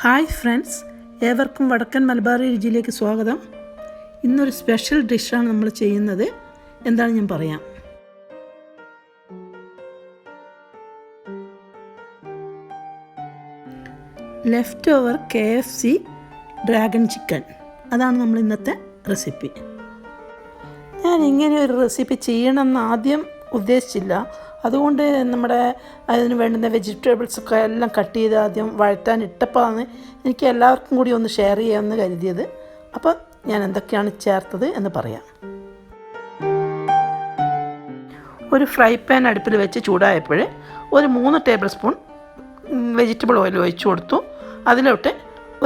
Hi friends, ഏവർക്കും വടക്കൻ മലബാറി രുചിയിലേക്ക് സ്വാഗതം. ഇന്നൊരു സ്പെഷ്യൽ ഡിഷാണ് നമ്മൾ ചെയ്യുന്നത്. എന്താണ് ഞാൻ പറയാം. Left over KFC dragon chicken, അതാണ് നമ്മൾ ഇന്നത്തെ റെസിപ്പി. ഞാൻ ഇങ്ങനെ ഒരു റെസിപ്പി ചെയ്യണമെന്ന് ആദ്യം ഉദ്ദേശിച്ചില്ല. അതുകൊണ്ട് അതിന് വേണ്ടുന്ന വെജിറ്റബിൾസൊക്കെ എല്ലാം കട്ട് ചെയ്ത് ആദ്യം വഴറ്റാൻ ഇട്ടപ്പോഴാണ് എനിക്ക് എല്ലാവർക്കും കൂടി ഒന്ന് ഷെയർ ചെയ്യാമെന്ന് കരുതിയത്. അപ്പോൾ ഞാൻ എന്തൊക്കെയാണ് ചേർത്തത് എന്ന് പറയാം. ഒരു ഫ്രൈ പാൻ അടുപ്പിൽ വെച്ച് ചൂടായപ്പോൾ ഒരു 3 ടേബിൾ സ്പൂൺ വെജിറ്റബിൾ ഓയിൽ ഒഴിച്ചു കൊടുത്തു. അതിലോട്ട്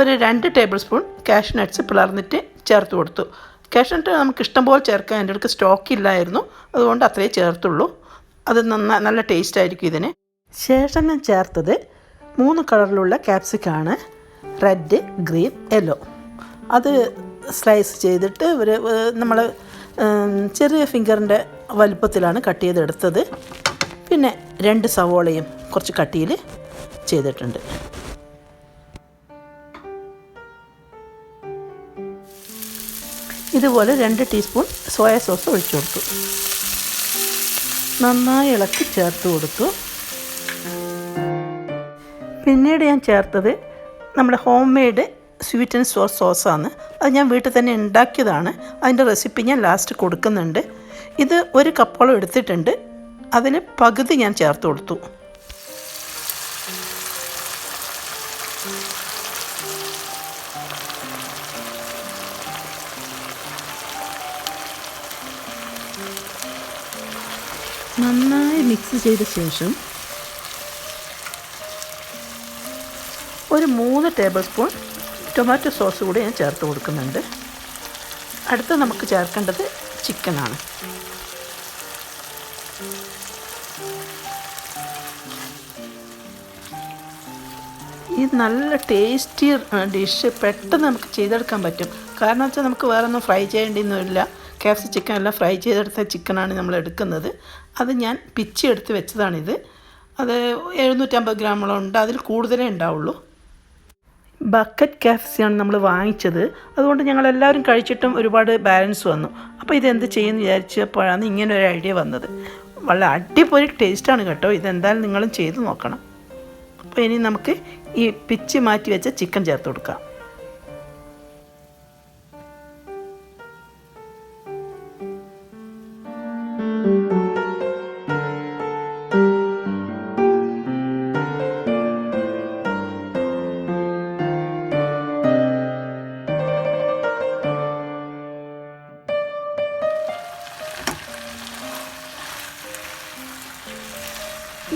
ഒരു 2 ടേബിൾ സ്പൂൺ കാഷ്യൂ നട്ട്സ് പിളർന്നിട്ട് ചേർത്ത് കൊടുത്തു. കാഷ്യൂ നട്ട് നമുക്ക് ഇഷ്ടംപോലെ ചേർക്കാൻ, എൻ്റെ അടുത്ത് സ്റ്റോക്കില്ലായിരുന്നു, അതുകൊണ്ട് അത്രയേ ചേർത്തുള്ളൂ. അത് നല്ല ടേസ്റ്റ് ആയിരിക്കും ഇതിന്. ശേഷം ഞാൻ ചേർത്തത് 3 കളറിലുള്ള ക്യാപ്സിക്കാണ്, റെഡ്, ഗ്രീൻ, യെല്ലോ. അത് സ്ലൈസ് ചെയ്തിട്ട് നമ്മൾ ചെറിയ ഫിംഗറിൻ്റെ വലുപ്പത്തിലാണ് കട്ട് ചെയ്തെടുത്തത്. പിന്നെ 2 സവോളയും കുറച്ച് കട്ടിയിൽ ചെയ്തിട്ടുണ്ട്. ഇതുപോലെ 2 ടീസ്പൂൺ സോയ സോസ് ഒഴിച്ചു കൊടുത്തു. നന്നായി ഇളക്കി ചേർത്ത് കൊടുത്തു. പിന്നീട് ഞാൻ ചേർത്തത് നമ്മുടെ home made sweet and sour സോസാണ്. അത് ഞാൻ വീട്ടിൽ തന്നെ ഉണ്ടാക്കിയതാണ്. അതിൻ്റെ റെസിപ്പി ഞാൻ ലാസ്റ്റ് കൊടുക്കുന്നുണ്ട്. ഇത് 1 കപ്പോളം എടുത്തിട്ടുണ്ട്. അതിൽ പകുതി ഞാൻ ചേർത്ത് കൊടുത്തു. നന്നായി മിക്സ് ചെയ്ത ശേഷം ഒരു 3 ടേബിൾ സ്പൂൺ ടൊമാറ്റോ സോസ് കൂടി ഞാൻ ചേർത്ത് കൊടുക്കുന്നുണ്ട്. അടുത്ത് നമുക്ക് ചേർക്കേണ്ടത് ചിക്കനാണ്. ഈ നല്ല ടേസ്റ്റി ഡിഷ് പെട്ടെന്ന് നമുക്ക് ചെയ്തെടുക്കാൻ പറ്റും. കാരണം വെച്ചാൽ നമുക്ക് വേറെ ഒന്നും ഫ്രൈ ചെയ്യേണ്ടിയൊന്നുമില്ല. KFC ചിക്കൻ എല്ലാം ഫ്രൈ ചെയ്തെടുത്ത ചിക്കനാണ് നമ്മൾ എടുക്കുന്നത്. അത് ഞാൻ പിച്ചി എടുത്ത് വെച്ചതാണിത്. അത് 750 ഗ്രാമോളം ഉണ്ട്, അതിൽ കൂടുതലേ ഉണ്ടാവുള്ളൂ. ബക്കറ്റ് KFC ആണ് നമ്മൾ വാങ്ങിച്ചത്. അതുകൊണ്ട് ഞങ്ങളെല്ലാവരും കഴിച്ചിട്ടും ഒരുപാട് ബാലൻസ് വന്നു. അപ്പോൾ ഇതെന്ത് ചെയ്യുമെന്ന് വിചാരിച്ചപ്പോഴാണ് ഇങ്ങനെ ഒരു ഐഡിയ വന്നത്. വളരെ അടിപൊളി ടേസ്റ്റാണ് കേട്ടോ. ഇതെന്തായാലും നിങ്ങളും ചെയ്ത് നോക്കണം. അപ്പോൾ ഇനി നമുക്ക് ഈ പിച്ചി മാറ്റി വെച്ച ചിക്കൻ ചേർത്ത് കൊടുക്കാം.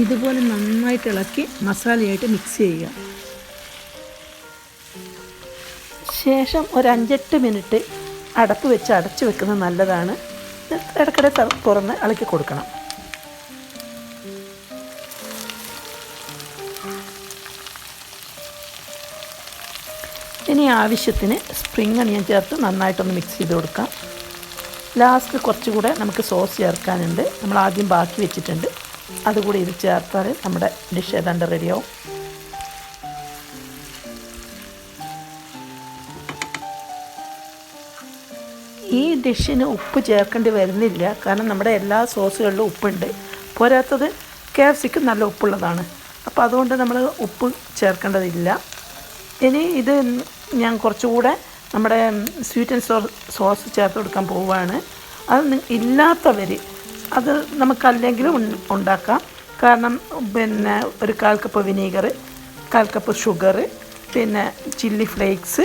ഇതുപോലെ നന്നായിട്ട് ഇളക്കി മസാലയായിട്ട് മിക്സ് ചെയ്യുക. ശേഷം ഒരു 5-8 മിനിറ്റ് അടപ്പ് വെച്ച് അടച്ചു വെക്കുന്നത് നല്ലതാണ്. ഇടയ്ക്കിടെ തുറന്ന് ഇളക്കി കൊടുക്കണം. ഇനി ആവശ്യത്തിന് സ്പ്രിംഗ് അണിയൻ ചേർത്ത് നന്നായിട്ടൊന്ന് മിക്സ് ചെയ്ത് കൊടുക്കാം. ലാസ്റ്റ് കുറച്ചുകൂടെ നമുക്ക് സോസ് ചേർക്കാനുണ്ട്. നമ്മൾ ആദ്യം ബാക്കി വെച്ചിട്ടുണ്ട്. അതുകൂടി ഇത് ചേർത്താൽ നമ്മുടെ ഡിഷ് ഏതാണ്ട് റെഡിയാവും. ഈ ഡിഷിന് ഉപ്പ് ചേർക്കേണ്ടി വരുന്നില്ല, കാരണം നമ്മുടെ എല്ലാ സോസുകളിലും ഉപ്പുണ്ട്. പോരാത്തത് KFCക്ക് നല്ല ഉപ്പുള്ളതാണ്. അപ്പോൾ അതുകൊണ്ട് നമ്മൾ ഉപ്പ് ചേർക്കേണ്ടതില്ല. ഇനി ഇത് ഞാൻ കുറച്ചുകൂടെ നമ്മുടെ സ്വീറ്റ് ആൻഡ് സോസ് ചേർത്ത് കൊടുക്കാൻ പോവുകയാണ്. അത് ഇല്ലാത്തവർ അത് നമുക്കല്ലെങ്കിലും ഉണ്ടാക്കാം. കാരണം പിന്നെ ഒരു 1/4 കപ്പ് വിനീഗർ, 1/4 കപ്പ് ഷുഗർ, പിന്നെ ചില്ലി ഫ്ലേക്സ്,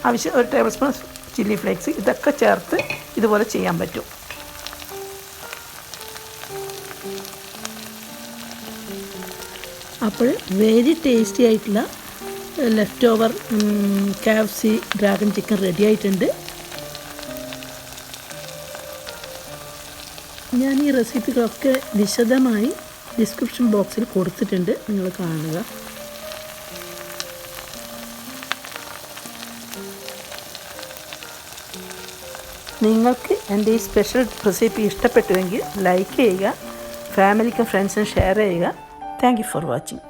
ആവശ്യം 1 ടേബിൾ സ്പൂൺ ചില്ലി ഫ്ലേക്സ്, ഇതൊക്കെ ചേർത്ത് ഇതുപോലെ ചെയ്യാൻ പറ്റും. അപ്പോൾ വെരി ടേസ്റ്റി ആയിട്ടുള്ള left over KFC dragon chicken ready ആയിട്ടുണ്ട്. ഞാൻ ഈ റെസിപ്പികളൊക്കെ വിശദമായി ഡിസ്ക്രിപ്ഷൻ ബോക്സിൽ കൊടുത്തിട്ടുണ്ട്, നിങ്ങൾ കാണുക. നിങ്ങൾക്ക് എൻ്റെ ഈ സ്പെഷ്യൽ റെസിപ്പി ഇഷ്ടപ്പെട്ടുവെങ്കിൽ ലൈക്ക് ചെയ്യുക, ഫാമിലിക്കും ഫ്രണ്ട്സിനും ഷെയർ ചെയ്യുക. Thank you for watching.